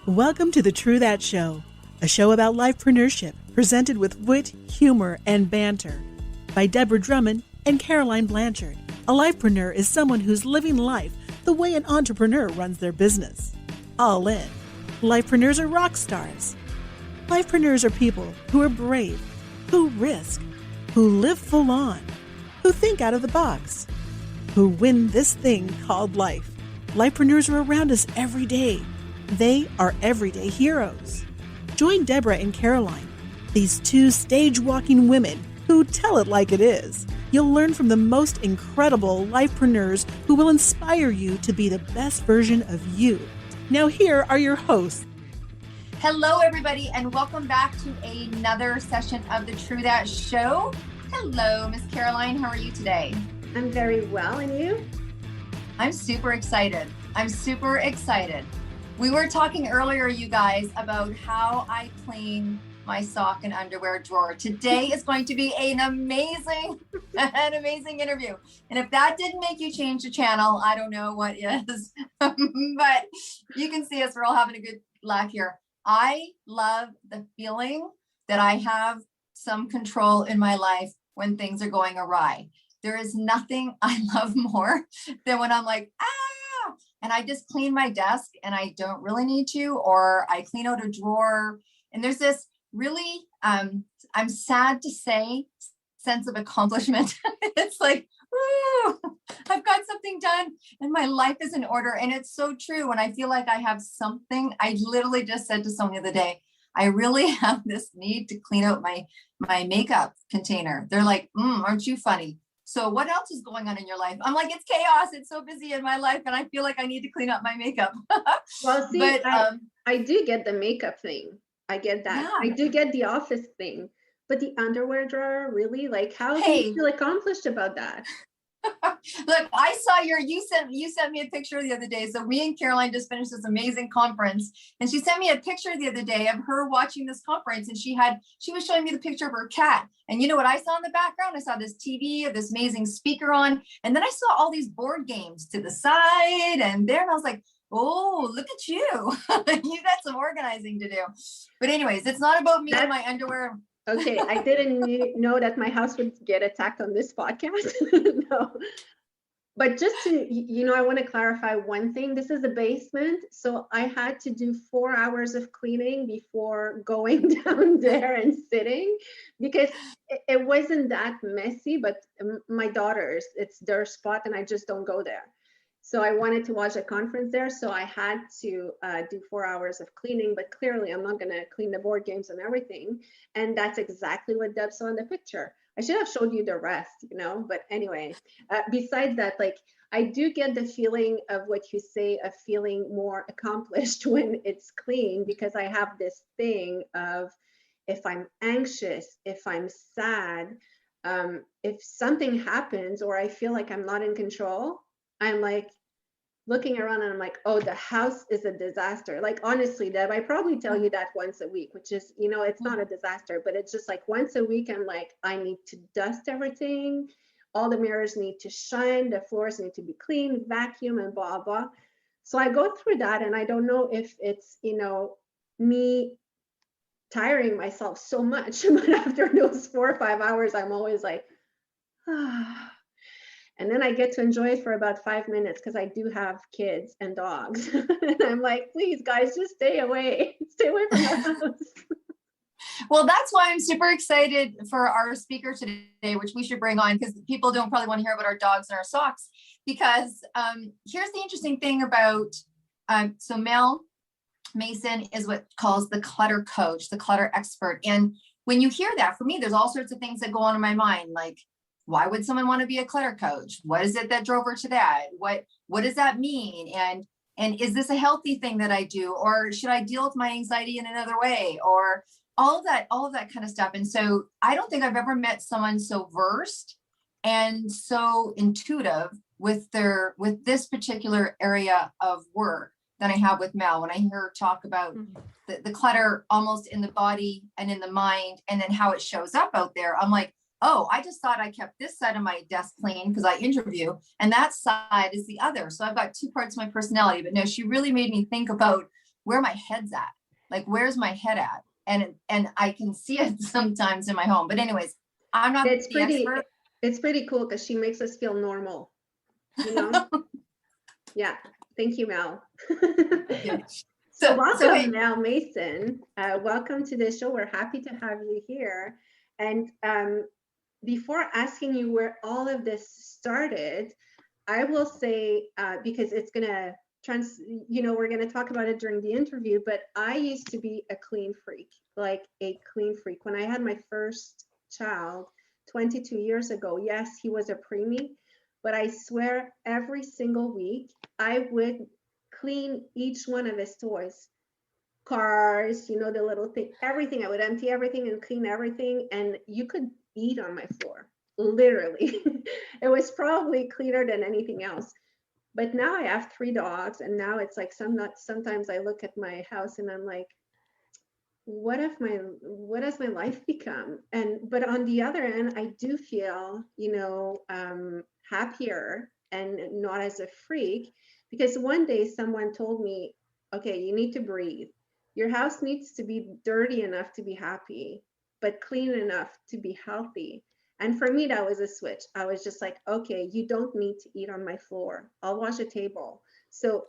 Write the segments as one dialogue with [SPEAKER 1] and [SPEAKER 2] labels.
[SPEAKER 1] Welcome to the True That Show, a show about lifepreneurship presented with wit, humor, and banter by Deborah Drummond and Caroline Blanchard. A lifepreneur is someone who's living life the way an entrepreneur runs their business. All in. Lifepreneurs are rock stars. Lifepreneurs are people who are brave, who risk, who live full on, who think out of the box, who win this thing called life. Lifepreneurs are around us every day. They are everyday heroes. Join Deborah and Caroline, these two stage-walking women who tell it like it is. You'll learn from the most incredible lifepreneurs who will inspire you to be the best version of you. Now here are your hosts.
[SPEAKER 2] Hello, everybody, and welcome back to another session of the True That Show. Hello, Miss Caroline. How are you today?
[SPEAKER 3] I'm very well, and you?
[SPEAKER 2] I'm super excited. We were talking earlier, you guys, about how I clean my sock and underwear drawer. Today is going to be an amazing interview. And if that didn't make you change the channel, I don't know what is. But you can see us, we're all having a good laugh here. I love the feeling that I have some control in my life when things are going awry. There is nothing I love more than when I'm like, and I just clean my desk and I don't really need to, or I clean out a drawer. And there's this really, I'm sad to say, sense of accomplishment. It's like, woo, I've got something done and my life is in order. And it's so true. When I feel like I have something, I literally just said to someone the other day, I really have this need to clean out my makeup container. They're like, aren't you funny? So what else is going on in your life? I'm like, it's chaos. It's so busy in my life. And I feel like I need to clean up my makeup.
[SPEAKER 3] Well, see, but, I do get the makeup thing. I get that. Yeah. I do get the office thing. But the underwear drawer, really? Like, how do you feel accomplished about that?
[SPEAKER 2] Look, I saw you sent me a picture the other day. So me and Caroline just finished this amazing conference, and she sent me a picture the other day of her watching this conference, and she was showing me the picture of her cat. And you know what I saw in the background? I saw this TV of this amazing speaker on, and then I saw all these board games to the side and there, and I was like, oh, look at you. You got some organizing to do. But anyways, it's not about me and my underwear.
[SPEAKER 3] Okay, I didn't know that my house would get attacked on this podcast. No, but just to, I want to clarify one thing. This is a basement, so I had to do 4 hours of cleaning before going down there and sitting, because it wasn't that messy, but my daughters, it's their spot and I just don't go there. So I wanted to watch a conference there, so I had to do 4 hours of cleaning, but clearly I'm not gonna clean the board games and everything. And that's exactly what Deb saw in the picture. I should have showed you the rest, but anyway, besides that, like, I do get the feeling of what you say, of feeling more accomplished when it's clean, because I have this thing of, if I'm anxious, if I'm sad, if something happens or I feel like I'm not in control, I'm like looking around and I'm like, oh, the house is a disaster. Like, honestly, Deb, I probably tell you that once a week, which is, it's not a disaster, but it's just like once a week, I'm like, I need to dust everything. All the mirrors need to shine. The floors need to be clean, vacuum, and blah, blah. So I go through that, and I don't know if it's, me tiring myself so much, but after those 4 or 5 hours, I'm always like, ah. And then I get to enjoy it for about 5 minutes because I do have kids and dogs. And I'm like, please, guys, just stay away. Stay away from the house.
[SPEAKER 2] Well, that's why I'm super excited for our speaker today, which we should bring on, because people don't probably want to hear about our dogs and our socks. Because here's the interesting thing about, so Mel Mason is what calls the clutter coach, the clutter expert. And when you hear that, for me, there's all sorts of things that go on in my mind, like, why would someone want to be a clutter coach? What is it that drove her to that? What does that mean? And is this a healthy thing that I do? Or should I deal with my anxiety in another way? Or all of that kind of stuff. And so I don't think I've ever met someone so versed and so intuitive with this particular area of work than I have with Mel. When I hear her talk about the clutter almost in the body and in the mind, and then how it shows up out there, I'm like, oh, I just thought I kept this side of my desk clean because I interview, and that side is the other. So I've got two parts of my personality. But no, she really made me think about where my head's at. Like, where's my head at? And I can see it sometimes in my home. But anyways, I'm not
[SPEAKER 3] It's
[SPEAKER 2] the
[SPEAKER 3] pretty,
[SPEAKER 2] expert.
[SPEAKER 3] it's pretty cool because she makes us feel normal, you know? Yeah. Thank you, Mel. So welcome,
[SPEAKER 2] hey,
[SPEAKER 3] Mel Mason. Welcome to the show. We're happy to have you here. And before asking you where all of this started, I will say, because it's going to we're going to talk about it during the interview, but I used to be a clean freak, like a clean freak. When I had my first child 22 years ago, yes, he was a preemie, but I swear every single week I would clean each one of his toys, cars, the little thing, everything. I would empty everything and clean everything. And you could eat on my floor, literally. It was probably cleaner than anything else. But now I have 3 dogs, and now it's like sometimes I look at my house and I'm like, what has my life become? But on the other end, I do feel, happier and not as a freak, because one day someone told me, okay, you need to breathe. Your house needs to be dirty enough to be happy, but clean enough to be healthy. And for me, that was a switch. I was just like, okay, you don't need to eat on my floor. I'll wash a table. So,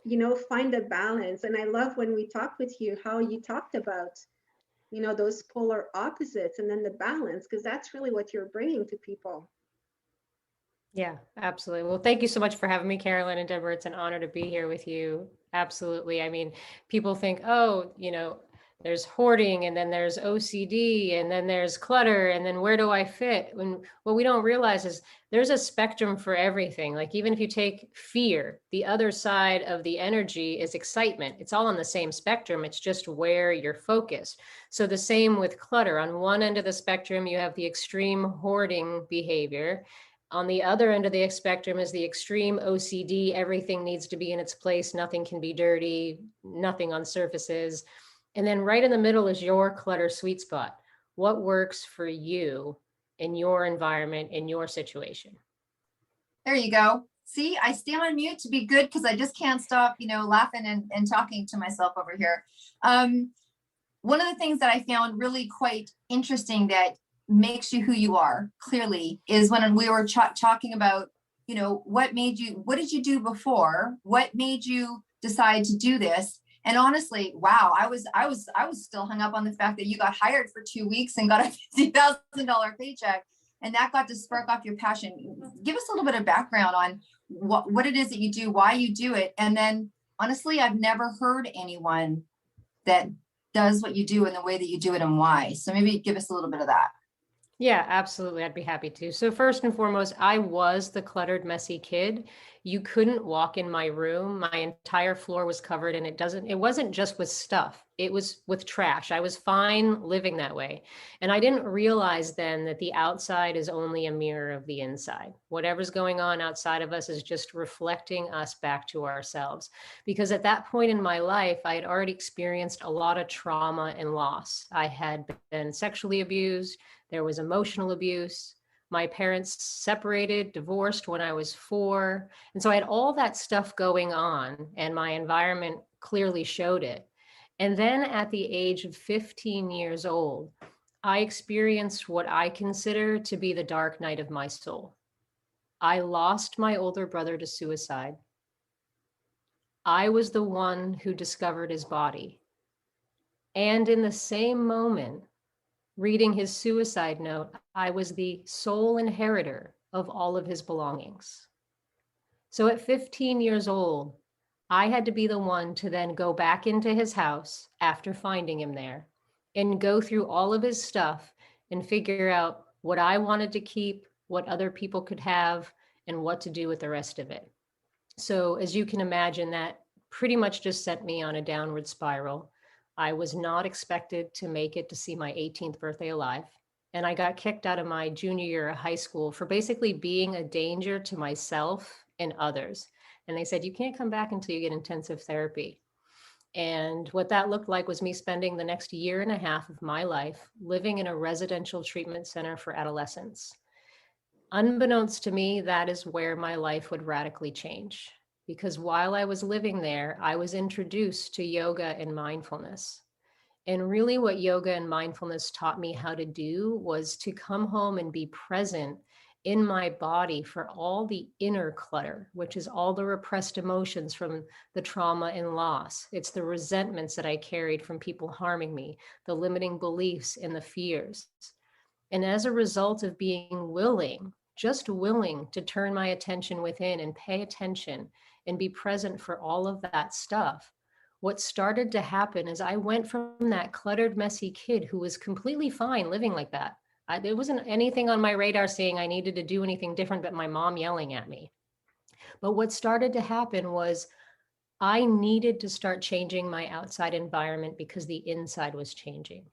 [SPEAKER 3] find a balance. And I love when we talked with you, how you talked about, those polar opposites and then the balance, because that's really what you're bringing to people.
[SPEAKER 4] Yeah, absolutely. Well, thank you so much for having me, Carolyn and Deborah. It's an honor to be here with you. Absolutely. I mean, people think, oh, there's hoarding, and then there's OCD, and then there's clutter, and then where do I fit? When what we don't realize is there's a spectrum for everything. Like, even if you take fear, the other side of the energy is excitement. It's all on the same spectrum. It's just where you're focused. So the same with clutter. On one end of the spectrum, you have the extreme hoarding behavior. On the other end of the spectrum is the extreme OCD. Everything needs to be in its place. Nothing can be dirty, nothing on surfaces. And then right in the middle is your clutter sweet spot. What works for you in your environment, in your situation?
[SPEAKER 2] There you go. See, I stay on mute to be good because I just can't stop, laughing and talking to myself over here. One of the things that I found really quite interesting that makes you who you are clearly is when we were talking about, what did you do before? What made you decide to do this? And honestly, wow, I was still hung up on the fact that you got hired for 2 weeks and got a $50,000 paycheck, and that got to spark off your passion. Give us a little bit of background on what it is that you do, why you do it. And then honestly, I've never heard anyone that does what you do in the way that you do it and why. So maybe give us a little bit of that.
[SPEAKER 4] Yeah, absolutely. I'd be happy to. So first and foremost, I was the cluttered, messy kid. You couldn't walk in my room. My entire floor was covered, and it wasn't just with stuff. It was with trash. I was fine living that way. And I didn't realize then that the outside is only a mirror of the inside. Whatever's going on outside of us is just reflecting us back to ourselves. Because at that point in my life, I had already experienced a lot of trauma and loss. I had been sexually abused. There was emotional abuse. My parents separated, divorced when I was 4. And so I had all that stuff going on, and my environment clearly showed it. And then at the age of 15 years old, I experienced what I consider to be the dark night of my soul. I lost my older brother to suicide. I was the one who discovered his body. And in the same moment, reading his suicide note, I was the sole inheritor of all of his belongings. So at 15 years old, I had to be the one to then go back into his house after finding him there and go through all of his stuff and figure out what I wanted to keep, what other people could have, and what to do with the rest of it. So as you can imagine, that pretty much just sent me on a downward spiral. I was not expected to make it to see my 18th birthday alive. And I got kicked out of my junior year of high school for basically being a danger to myself and others. And they said, you can't come back until you get intensive therapy. And what that looked like was me spending the next 1.5 years of my life living in a residential treatment center for adolescents. Unbeknownst to me, that is where my life would radically change. because while I was living there, I was introduced to yoga and mindfulness. And really, what yoga and mindfulness taught me how to do was to come home and be present in my body for all the inner clutter, which is all the repressed emotions from the trauma and loss. It's the resentments that I carried from people harming me, the limiting beliefs and the fears. And as a result of being willing, just willing to turn my attention within and pay attention and be present for all of that stuff, what started to happen is I went from that cluttered, messy kid who was completely fine living like that. There wasn't anything on my radar saying I needed to do anything different but my mom yelling at me. But what started to happen was I needed to start changing my outside environment because the inside was changing.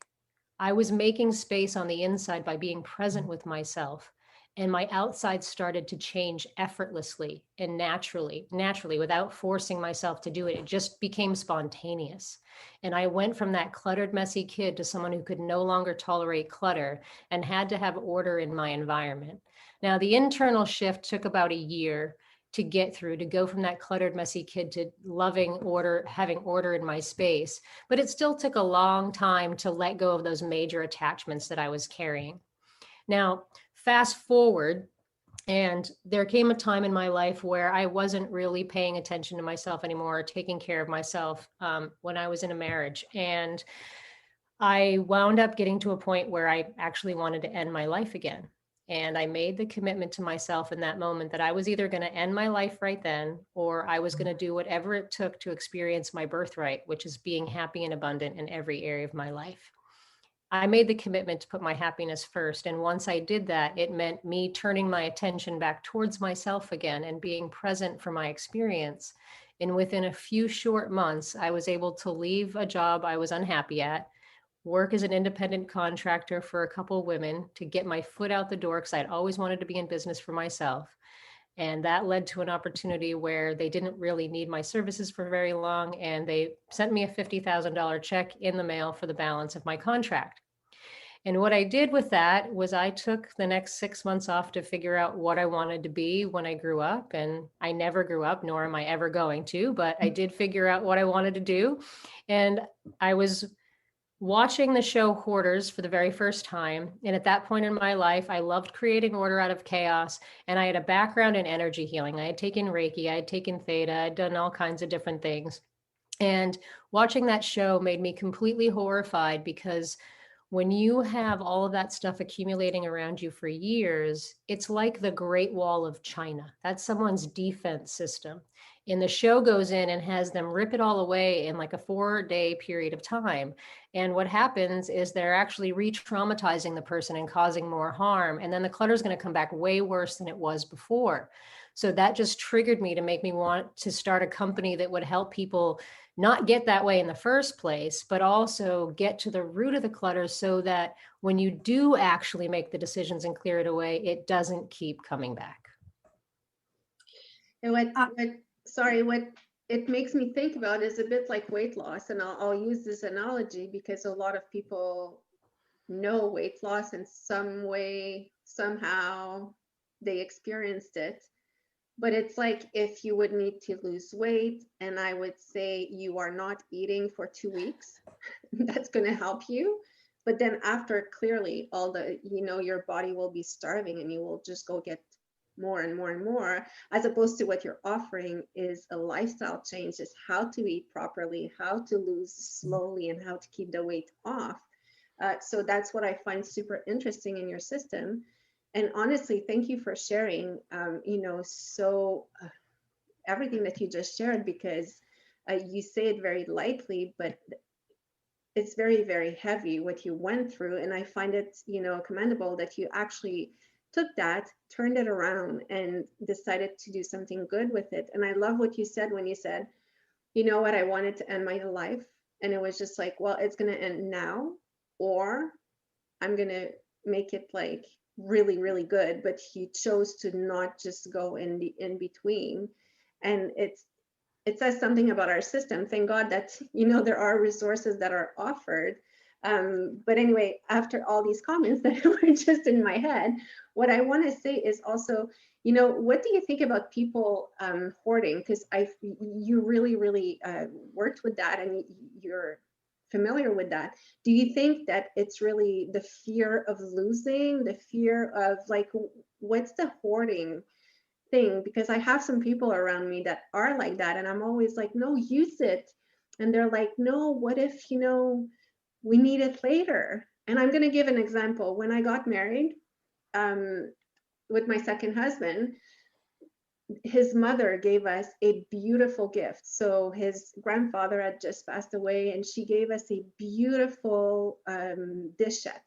[SPEAKER 4] I was making space on the inside by being present with myself. And my outside started to change effortlessly and naturally, without forcing myself to do it. It just became spontaneous. And I went from that cluttered, messy kid to someone who could no longer tolerate clutter and had to have order in my environment. Now, the internal shift took about a year to get through, to go from that cluttered, messy kid to loving order, having order in my space. But it still took a long time to let go of those major attachments that I was carrying. Now, fast forward, and there came a time in my life where I wasn't really paying attention to myself anymore, or taking care of myself when I was in a marriage. And I wound up getting to a point where I actually wanted to end my life again. And I made the commitment to myself in that moment that I was either going to end my life right then, or I was going to do whatever it took to experience my birthright, which is being happy and abundant in every area of my life. I made the commitment to put my happiness first. And once I did that, it meant me turning my attention back towards myself again and being present for my experience. And within a few short months, I was able to leave a job I was unhappy at, work as an independent contractor for a couple of women to get my foot out the door because I'd always wanted to be in business for myself. And that led to an opportunity where they didn't really need my services for very long. And they sent me a $50,000 check in the mail for the balance of my contract. And what I did with that was I took the next 6 months off to figure out what I wanted to be when I grew up. And I never grew up, nor am I ever going to, but I did figure out what I wanted to do. And I was watching the show Hoarders for the very first time. And at that point in my life, I loved creating order out of chaos. And I had a background in energy healing. I had taken Reiki, I had taken Theta, I'd done all kinds of different things. And watching that show made me completely horrified because when you have all of that stuff accumulating around you for years, it's like the Great Wall of China. That's someone's defense system. And the show goes in and has them rip it all away in like a 4-day period of time. And what happens is they're actually re-traumatizing the person and causing more harm. And then the clutter is going to come back way worse than it was before. So that just triggered me to make me want to start a company that would help people not get that way in the first place, but also get to the root of the clutter so that when you do actually make the decisions and clear it away, it doesn't keep coming back.
[SPEAKER 3] And what it makes me think about is a bit like weight loss. And I'll use this analogy because a lot of people know weight loss in some way, somehow they experienced it. But it's like if you would need to lose weight and I would say you are not eating for 2 weeks, that's going to help you. But then after, clearly all the, your body will be starving and you will just go get more and more and more, as opposed to what you're offering is a lifestyle change, is how to eat properly, how to lose slowly, and how to keep the weight off. So that's what I find super interesting in your system. And honestly, thank you for sharing, everything that you just shared, because you say it very lightly, but it's very, very heavy what you went through. And I find it, commendable that you actually took that, turned it around, and decided to do something good with it. And I love what you said when you said, you know what, I wanted to end my life. And it was just like, well, it's going to end now, or I'm going to make it like really, really good. But you chose to not just go in the in between. And it says something about our system. Thank God that, there are resources that are offered But anyway, after all these comments that were just in my head, what I want to say is also, what do you think about people hoarding? Because you really worked with that, and you're familiar with that. Do you think that it's really the fear of losing, the fear of like, what's the hoarding thing? Because I have some people around me that are like that, and I'm always like, no, use it. And they're like, no, what if, we need it later? And I'm going to give an example. When I got married with my second husband, his mother gave us a beautiful gift. So his grandfather had just passed away, and she gave us a beautiful dish set.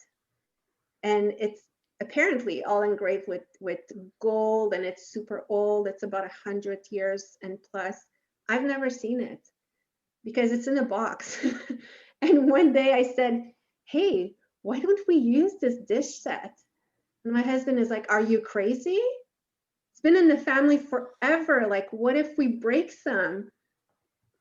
[SPEAKER 3] And it's apparently all engraved with gold, and it's super old. It's about 100 years and plus. I've never seen it because it's in a box. And one day I said, hey, why don't we use this dish set? And my husband is like, are you crazy? It's been in the family forever. Like, what if we break some?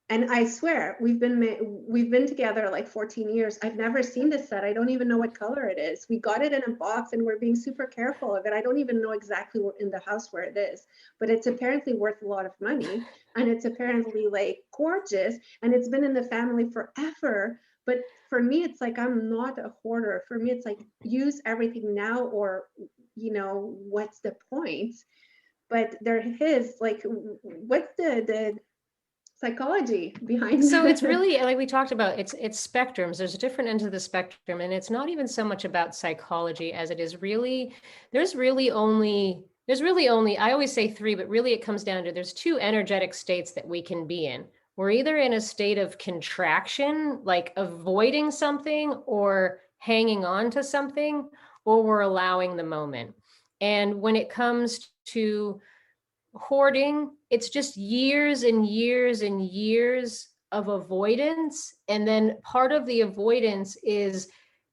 [SPEAKER 3] And I swear, we've been together like 14 years. I've never seen this set. I don't even know what color it is. We got it in a box, and we're being super careful of it. I don't even know exactly in the house where it is, but it's apparently worth a lot of money, and it's apparently like gorgeous, and it's been in the family forever. But for me, it's like, I'm not a hoarder. For me, it's like, use everything now, or, what's the point? But there is like, what's the psychology behind
[SPEAKER 4] So it's really, like we talked about, it's spectrums. There's a different end of the spectrum, and it's not even so much about psychology as it is really, there's really only, I always say three, but really it comes down to, there's two energetic states that we can be in. We're either in a state of contraction, like avoiding something or hanging on to something, or we're allowing the moment. And when it comes to hoarding, it's just years and years and years of avoidance. And then part of the avoidance is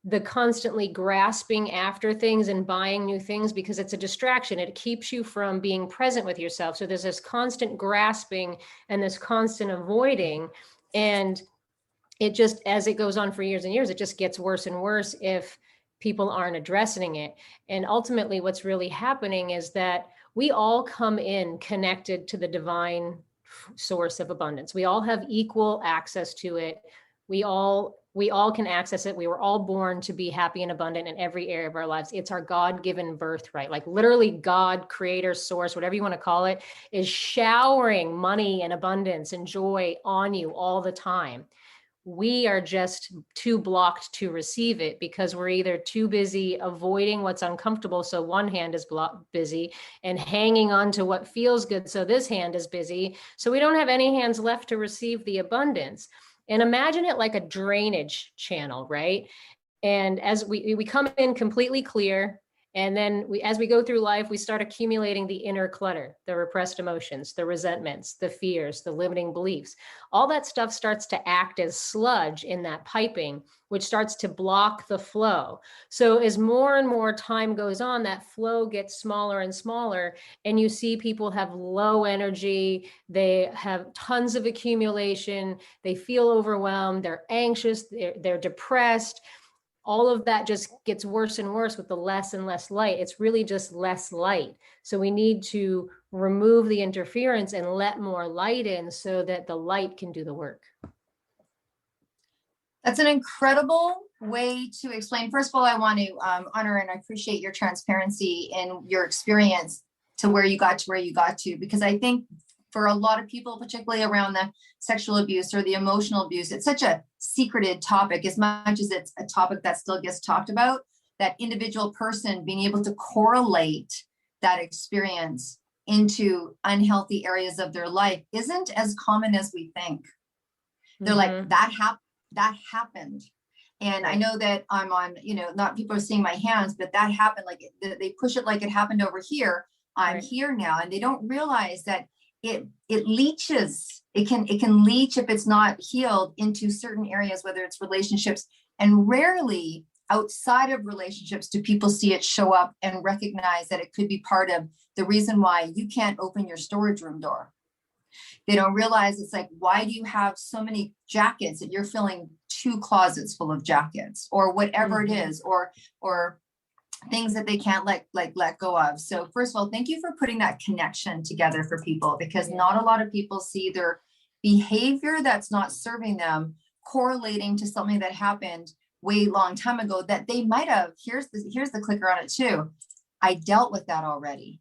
[SPEAKER 4] the constantly grasping after things and buying new things, because it's a distraction. It keeps you from being present with yourself. So there's this constant grasping and this constant avoiding. And it just, as it goes on for years and years, it just gets worse and worse if people aren't addressing it. And ultimately, what's really happening is that we all come in connected to the divine source of abundance. We all have equal access to it. We all can access it. We were all born to be happy and abundant in every area of our lives. It's our God-given birthright. Like literally God, creator, source, whatever you want to call it, is showering money and abundance and joy on you all the time. We are just too blocked to receive it because we're either too busy avoiding what's uncomfortable. So one hand is busy and hanging on to what feels good. So this hand is busy. So we don't have any hands left to receive the abundance. And imagine it like a drainage channel, right? And as we come in completely clear, and then as we go through life, we start accumulating the inner clutter, the repressed emotions, the resentments, the fears, the limiting beliefs. All that stuff starts to act as sludge in that piping, which starts to block the flow. So as more and more time goes on, that flow gets smaller and smaller, and you see people have low energy, they have tons of accumulation, they feel overwhelmed, they're anxious, they're depressed. All of that just gets worse and worse with the less and less light. It's really just less light. So we need to remove the interference and let more light in so that the light can do the work.
[SPEAKER 2] That's an incredible way to explain. First of all, I want to honor and I appreciate your transparency and your experience to where you got to, because I think for a lot of people, particularly around the sexual abuse or the emotional abuse, it's such a secreted topic, as much as it's a topic that still gets talked about. That individual person being able to correlate that experience into unhealthy areas of their life isn't as common as we think. They're like, that happened. And I know that I'm on, not people are seeing my hands, but that happened. Like they push it like it happened over here. I'm right here now. And they don't realize that it leaches. It can leach if it's not healed into certain areas, whether it's relationships, and rarely outside of relationships do people see it show up and recognize that it could be part of the reason why you can't open your storage room door. They don't realize it's like, why do you have so many jackets that you're filling 2 closets full of jackets, or whatever it is, or things that they can't let go of. So first of all, thank you for putting that connection together for people, because not a lot of people see their behavior that's not serving them correlating to something that happened way long time ago that they might have. Here's the clicker on it too. I dealt with that already.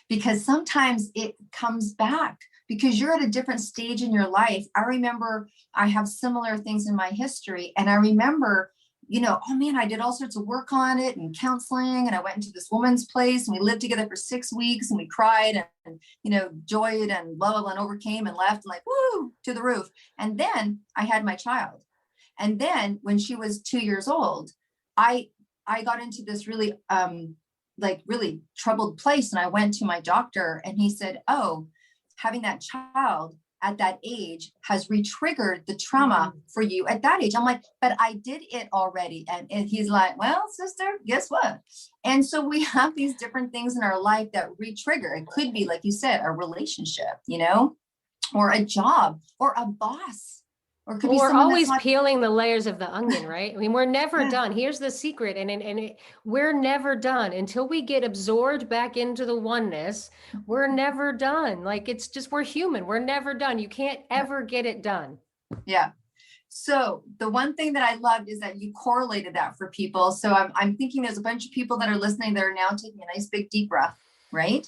[SPEAKER 2] Because sometimes it comes back because you're at a different stage in your life. I remember I have similar things in my history, and I remember, oh man, I did all sorts of work on it and counseling, and I went into this woman's place and we lived together for 6 weeks and we cried and joyed and blah, blah, blah, and overcame and left and like, woo, to the roof. And then I had my child. And then when she was 2 years old, I got into this really, really troubled place. And I went to my doctor and he said, oh, having that child at that age has re-triggered the trauma for you at that age. I'm like, but I did it already. And he's like, well, sister, guess what? And so we have these different things in our life that re-trigger. It could be, like you said, a relationship, or a job, or a boss. Or it could be
[SPEAKER 4] we're
[SPEAKER 2] someone
[SPEAKER 4] always peeling the layers of the onion, right? I mean, we're never done. Here's the secret. We're never done until we get absorbed back into the oneness. We're never done. Like, it's just, we're human. We're never done. You can't ever get it done.
[SPEAKER 2] Yeah. So the one thing that I loved is that you correlated that for people. So I'm thinking there's a bunch of people that are listening that are now taking a nice big deep breath, right?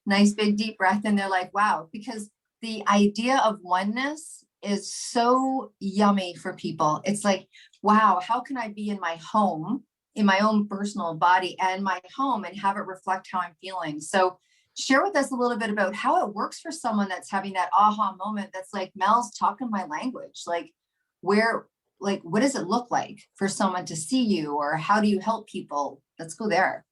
[SPEAKER 2] Nice big deep breath. And they're like, wow, because the idea of oneness is so yummy for people. It's like, wow, how can I be in my home, in my own personal body and my home, and have it reflect how I'm feeling? So share with us a little bit about how it works for someone that's having that aha moment. That's like, Mel's talking my language. Like, what does it look like for someone to see you, or how do you help people? Let's go there.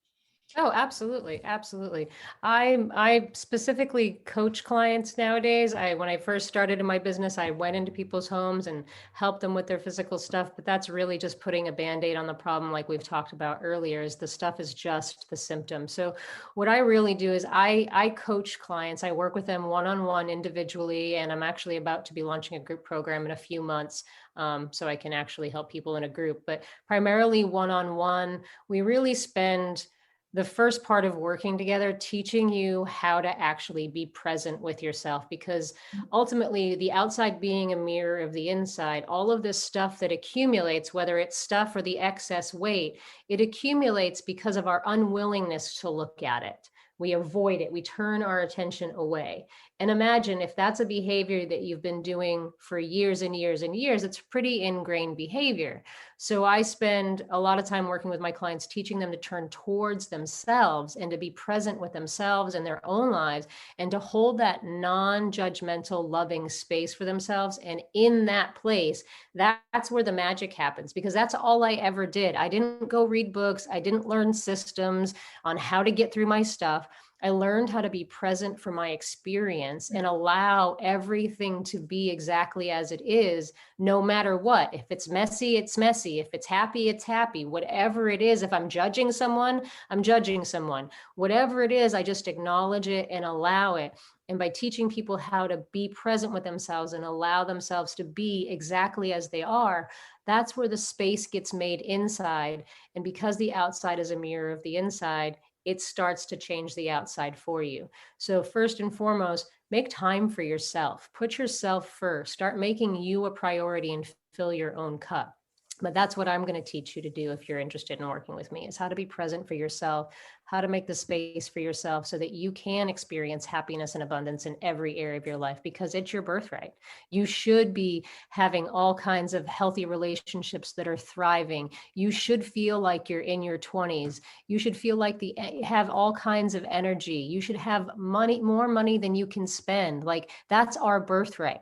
[SPEAKER 4] Oh, absolutely. Absolutely. I specifically coach clients nowadays. When I first started in my business, I went into people's homes and helped them with their physical stuff, but that's really just putting a Band-Aid on the problem. Like we've talked about earlier, is the stuff is just the symptom. So what I really do is I coach clients. I work with them one-on-one individually, and I'm actually about to be launching a group program in a few months. So I can actually help people in a group, but primarily one-on-one. We really spend the first part of working together teaching you how to actually be present with yourself, because ultimately the outside being a mirror of the inside, all of this stuff that accumulates, whether it's stuff or the excess weight, it accumulates because of our unwillingness to look at it. We avoid it. We turn our attention away. And imagine if that's a behavior that you've been doing for years and years and years, it's pretty ingrained behavior. So I spend a lot of time working with my clients, teaching them to turn towards themselves and to be present with themselves and their own lives, and to hold that non-judgmental, loving space for themselves. And in that place, that's where the magic happens, because that's all I ever did. I didn't go read books. I didn't learn systems on how to get through my stuff. I learned how to be present for my experience and allow everything to be exactly as it is, no matter what. If it's messy, it's messy. If it's happy, it's happy. Whatever it is, if I'm judging someone, I'm judging someone. Whatever it is, I just acknowledge it and allow it. And by teaching people how to be present with themselves and allow themselves to be exactly as they are, that's where the space gets made inside. And because the outside is a mirror of the inside, it starts to change the outside for you. So first and foremost, make time for yourself. Put yourself first. Start making you a priority and fill your own cup. But that's what I'm going to teach you to do if you're interested in working with me, is how to be present for yourself, how to make the space for yourself so that you can experience happiness and abundance in every area of your life, because it's your birthright. You should be having all kinds of healthy relationships that are thriving. You should feel like you're in your 20s. You should feel like have all kinds of energy. You should have money, more money than you can spend. Like, that's our birthright.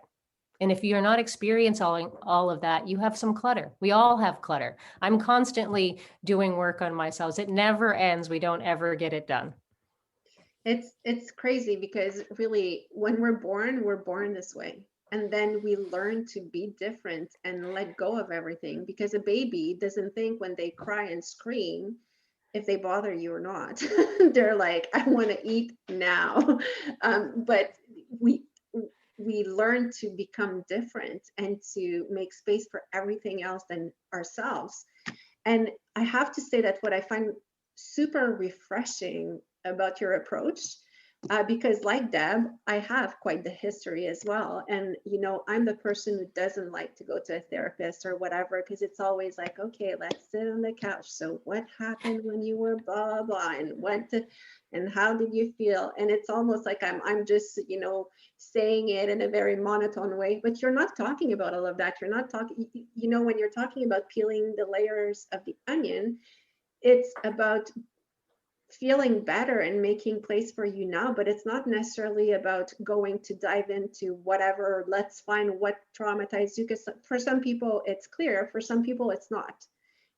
[SPEAKER 4] And if you're not experiencing all of that, you have some clutter. We all have clutter. I'm constantly doing work on myself. It never ends. We don't ever get it done.
[SPEAKER 3] It's crazy, because really, when we're born this way. And then we learn to be different and let go of everything, because a baby doesn't think when they cry and scream if they bother you or not. They're like, I want to eat now. But we learn to become different and to make space for everything else than ourselves. And I have to say that what I find super refreshing about your approach, because like Deb, I have quite the history as well. And, you know, I'm the person who doesn't like to go to a therapist or whatever, because it's always like, okay, let's sit on the couch. So what happened when you were blah, blah, and how did you feel? And it's almost like I'm just, you know, saying it in a very monotone way, but you're not talking about all of that. You're not talking, you know, when you're talking about peeling the layers of the onion, it's about feeling better and making place for you now, but it's not necessarily about going to dive into whatever, let's find what traumatized you, because for some people it's clear, for some people it's not.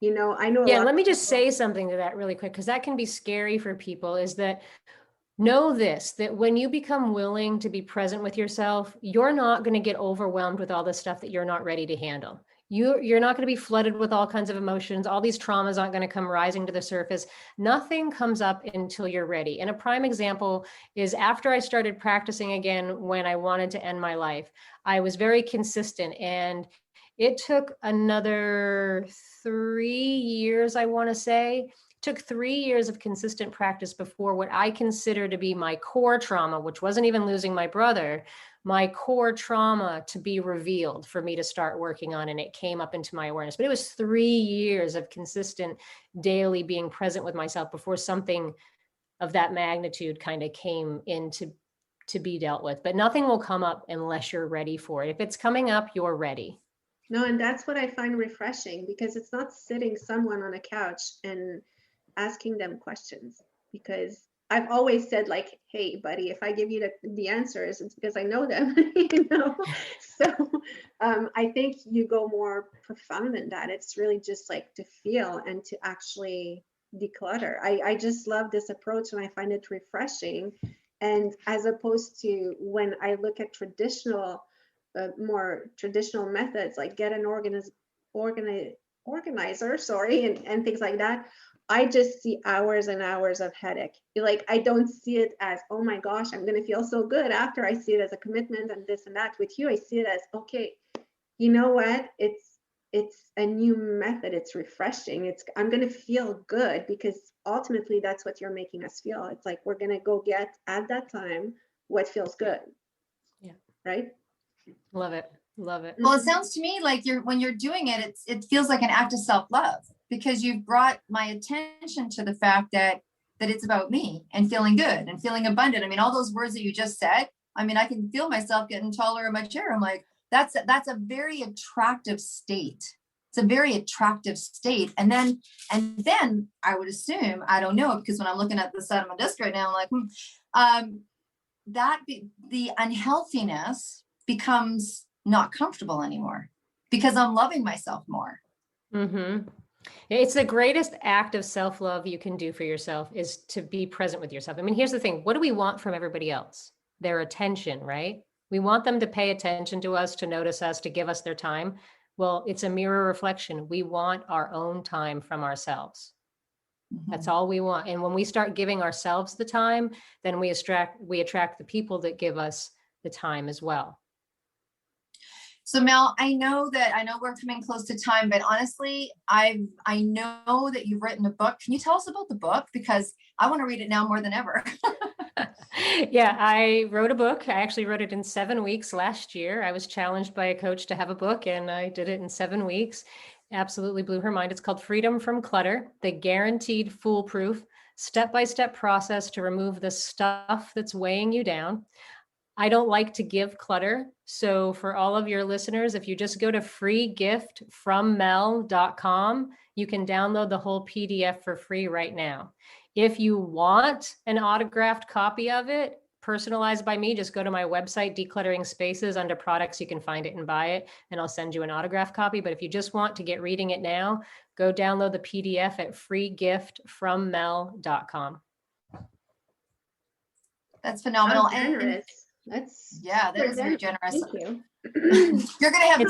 [SPEAKER 3] You know, I know.
[SPEAKER 4] Yeah, let me just say something to that really quick, because that can be scary for people, is that know this, that when you become willing to be present with yourself, you're not going to get overwhelmed with all the stuff that you're not ready to handle. You're not going to be flooded with all kinds of emotions. All these traumas aren't going to come rising to the surface. Nothing comes up until you're ready. And a prime example is after I started practicing again, when I wanted to end my life, I was very consistent, and it took another 3 years, I want to say. Took 3 years of consistent practice before what I consider to be my core trauma, which wasn't even losing my brother, my core trauma to be revealed for me to start working on. And it came up into my awareness. But it was 3 years of consistent daily being present with myself before something of that magnitude kind of came in to be dealt with. But nothing will come up unless you're ready for it. If it's coming up, you're ready.
[SPEAKER 3] No, and that's what I find refreshing, because it's not sitting someone on a couch and asking them questions, because I've always said, like, hey buddy, if I give you the answers, it's because I know them. You know, so I think you go more profound than that. It's really just like to feel and to actually declutter. I just love this approach, and I find it refreshing. And as opposed to when I look at more traditional methods, like get an organizer, and things like that, I just see hours and hours of headache. Like, I don't see it as, oh my gosh, I'm going to feel so good after. I see it as a commitment and this and that. With you, I see it as, okay, you know what? It's a new method. It's refreshing. I'm going to feel good, because ultimately that's what you're making us feel. It's like, we're going to go get at that time what feels good.
[SPEAKER 4] Yeah.
[SPEAKER 3] Right.
[SPEAKER 4] Love it. Love it.
[SPEAKER 2] Well, it sounds to me like when you're doing it, it feels like an act of self-love, because you've brought my attention to the fact that it's about me and feeling good and feeling abundant. I mean, all those words that you just said, I mean, I can feel myself getting taller in my chair. I'm like, that's a very attractive state. It's a very attractive state. And then I would assume, I don't know, because when I'm looking at the side of my desk right now, I'm like, the unhealthiness becomes not comfortable anymore, because I'm loving myself more.
[SPEAKER 4] Mm-hmm. It's the greatest act of self-love you can do for yourself, is to be present with yourself. I mean, here's the thing. What do we want from everybody else? Their attention, right? We want them to pay attention to us, to notice us, to give us their time. Well, it's a mirror reflection. We want our own time from ourselves. Mm-hmm. That's all we want. And when we start giving ourselves the time, then we attract the people that give us the time as well.
[SPEAKER 2] So Mel, I know we're coming close to time, but honestly, I know that you've written a book. Can you tell us about the book? Because I want to read it now more than ever.
[SPEAKER 4] Yeah, I wrote a book. I actually wrote it in 7 weeks last year. I was challenged by a coach to have a book, and I did it in 7 weeks. Absolutely blew her mind. It's called Freedom from Clutter, the guaranteed foolproof step-by-step process to remove the stuff that's weighing you down. I don't like to give clutter. So for all of your listeners, if you just go to freegiftfrommel.com, you can download the whole PDF for free right now. If you want an autographed copy of it, personalized by me, just go to my website, Decluttering Spaces, under products, you can find it and buy it, and I'll send you an autographed copy. But if you just want to get reading it now, go download the PDF at freegiftfrommel.com.
[SPEAKER 2] That's phenomenal.
[SPEAKER 3] And
[SPEAKER 2] that
[SPEAKER 3] super
[SPEAKER 2] is very
[SPEAKER 3] generous.
[SPEAKER 2] generous.
[SPEAKER 3] Thank you.
[SPEAKER 2] You're gonna have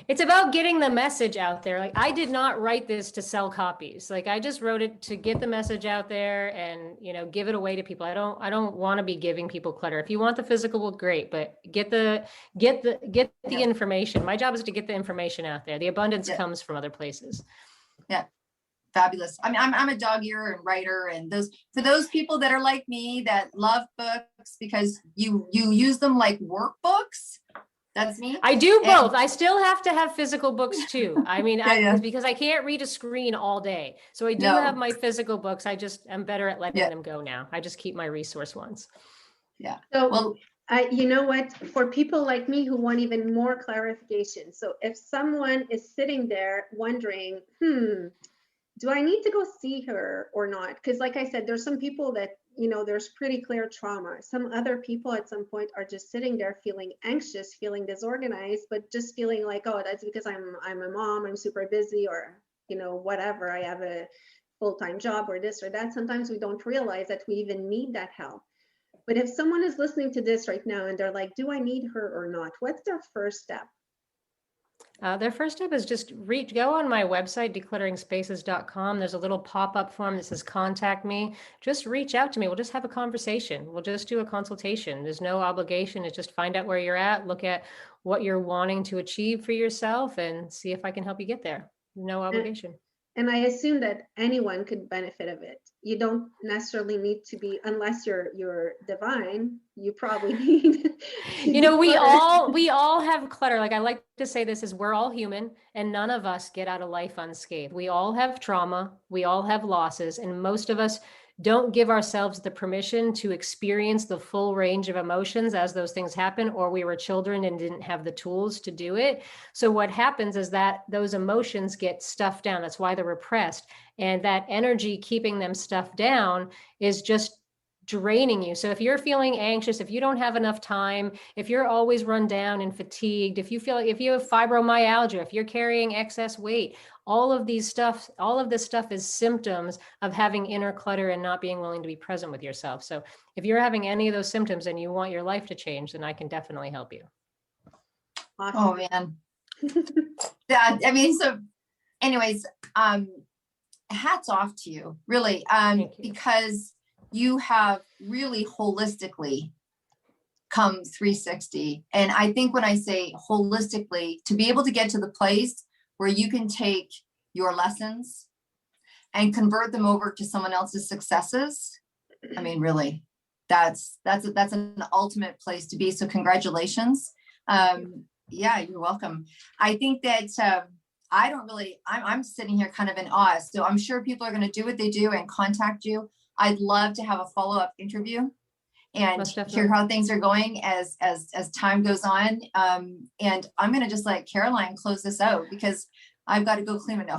[SPEAKER 4] It's about getting the message out there. Like, I did not write this to sell copies. Like, I just wrote it to get the message out there and, you know, give it away to people. I don't want to be giving people clutter. If you want the physical book, great, but get the information. My job is to get the information out there. The abundance comes from other places.
[SPEAKER 2] Yeah. Fabulous. I mean, I'm a dog eater and writer, and for those people that are like me that love books because you use them like workbooks. That's me.
[SPEAKER 4] I do both. I still have to have physical books too. I mean, because I can't read a screen all day. So I do have my physical books. I'm better at letting them go now. I just keep my resource ones.
[SPEAKER 2] Yeah.
[SPEAKER 3] So, you know what, for people like me who want even more clarification. So if someone is sitting there wondering, do I need to go see her or not? Because like I said, there's some people that, you know, there's pretty clear trauma. Some other people at some point are just sitting there feeling anxious, feeling disorganized, but just feeling like, oh, that's because I'm a mom, I'm super busy, or, you know, whatever, I have a full-time job or this or that. Sometimes we don't realize that we even need that help. But if someone is listening to this right now and they're like, do I need her or not? What's their first step?
[SPEAKER 4] Their first step is just go on my website, declutteringspaces.com. There's a little pop-up form that says contact me. Just reach out to me. We'll just have a conversation. We'll just do a consultation. There's no obligation. It's just find out where you're at, look at what you're wanting to achieve for yourself, and see if I can help you get there. No obligation.
[SPEAKER 3] And I assume that anyone could benefit of it. You don't necessarily need to be, unless you're divine, you probably need.
[SPEAKER 4] You know, we all have clutter. Like, I like to say this is we're all human and none of us get out of life unscathed. We all have trauma. We all have losses, and most of us don't give ourselves the permission to experience the full range of emotions as those things happen, or we were children and didn't have the tools to do it. So what happens is that those emotions get stuffed down. That's why they're repressed. And that energy keeping them stuffed down is just draining you. So if you're feeling anxious, if you don't have enough time, if you're always run down and fatigued, if you have fibromyalgia, if you're carrying excess weight, all of this stuff is symptoms of having inner clutter and not being willing to be present with yourself. So if you're having any of those symptoms and you want your life to change, then I can definitely help you.
[SPEAKER 3] Awesome.
[SPEAKER 2] Oh man. Yeah. I mean, so anyways, hats off to you, really,
[SPEAKER 4] Thank you.
[SPEAKER 2] because you have really holistically come 360. And I think when I say holistically, to be able to get to the place where you can take your lessons and convert them over to someone else's successes, I mean, really, that's an ultimate place to be. So congratulations. Yeah, you're welcome. I think that I'm sitting here kind of in awe. So I'm sure people are going to do what they do and contact you. I'd love to have a follow-up interview and hear how things are going as time goes on. And I'm going to just let Caroline close this out because I've got to go clean it.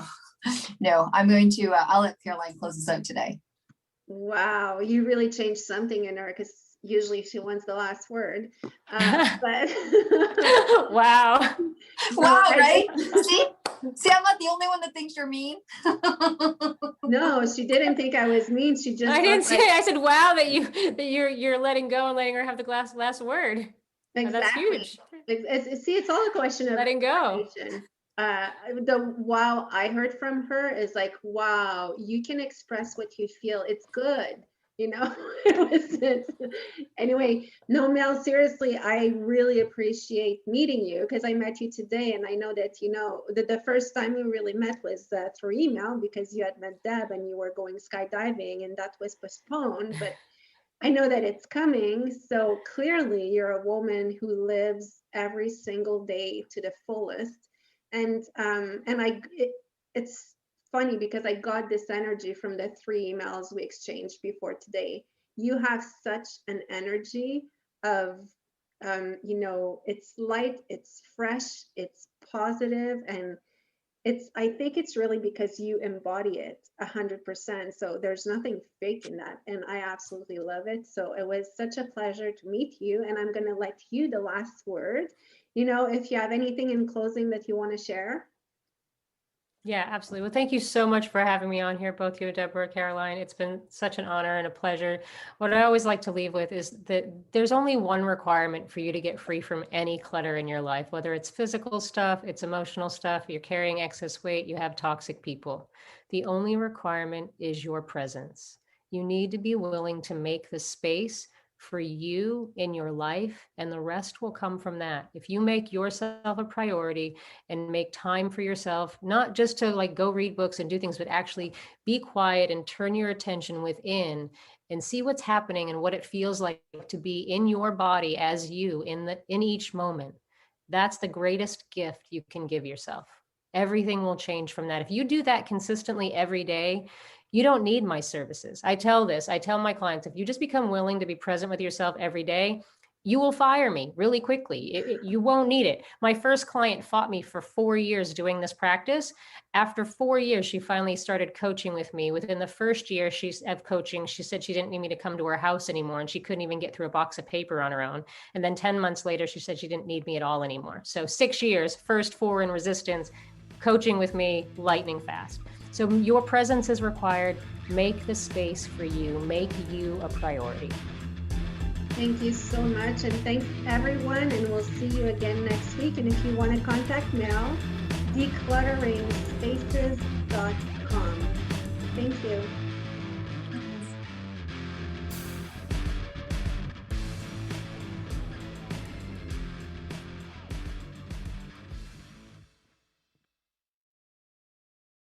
[SPEAKER 2] No, I'm going to, I'll let Caroline close this out today.
[SPEAKER 3] Wow, you really changed something in her, because usually she wants the last word. But
[SPEAKER 4] wow.
[SPEAKER 2] Wow, right? See, I'm not the only one that thinks you're mean.
[SPEAKER 3] No, she didn't think I was mean. She just.
[SPEAKER 4] I didn't say. I said, "Wow, that you're letting go and letting her have the last word."
[SPEAKER 3] Exactly.
[SPEAKER 4] That's huge.
[SPEAKER 3] It's all a question of
[SPEAKER 4] letting go.
[SPEAKER 3] The wow I heard from her is like, wow, you can express what you feel. It's good. You know, anyway, no, Mel, seriously, I really appreciate meeting you, because I met you today. And I know that, you know, the first time we really met was through email, because you had met Deb and you were going skydiving and that was postponed. But I know that it's coming. So clearly you're a woman who lives every single day to the fullest. And it's funny because I got this energy from the 3 emails we exchanged before today. You have such an energy of, you know, it's light, it's fresh, it's positive, and I think it's really because you embody it 100%. So there's nothing fake in that. And I absolutely love it. So it was such a pleasure to meet you. And I'm going to let you the last word. You know, if you have anything in closing that you want to share.
[SPEAKER 4] Yeah, absolutely. Well, thank you so much for having me on here, both you, Deborah, Caroline. It's been such an honor and a pleasure. What I always like to leave with is that there's only one requirement for you to get free from any clutter in your life, whether it's physical stuff, it's emotional stuff, you're carrying excess weight, you have toxic people. The only requirement is your presence. You need to be willing to make the space for you in your life, and the rest will come from that. If you make yourself a priority and make time for yourself, not just to like go read books and do things, but actually be quiet and turn your attention within and see what's happening and what it feels like to be in your body as you in each moment. That's the greatest gift you can give yourself. Everything will change from that. If you do that consistently every day, you don't need my services. I tell my clients, if you just become willing to be present with yourself every day, you will fire me really quickly. You won't need it. My first client fought me for 4 years doing this practice. After 4 years, she finally started coaching with me. Within the first year of coaching, she said she didn't need me to come to her house anymore, and she couldn't even get through a box of paper on her own. And then 10 months later, she said she didn't need me at all anymore. So 6 years, first 4 in resistance, coaching with me, lightning fast. So your presence is required. Make the space for you. Make you a priority.
[SPEAKER 3] Thank you so much, and thanks everyone, and we'll see you again next week. And if you want to contact Mel, decluttering spaces.com. Thank you.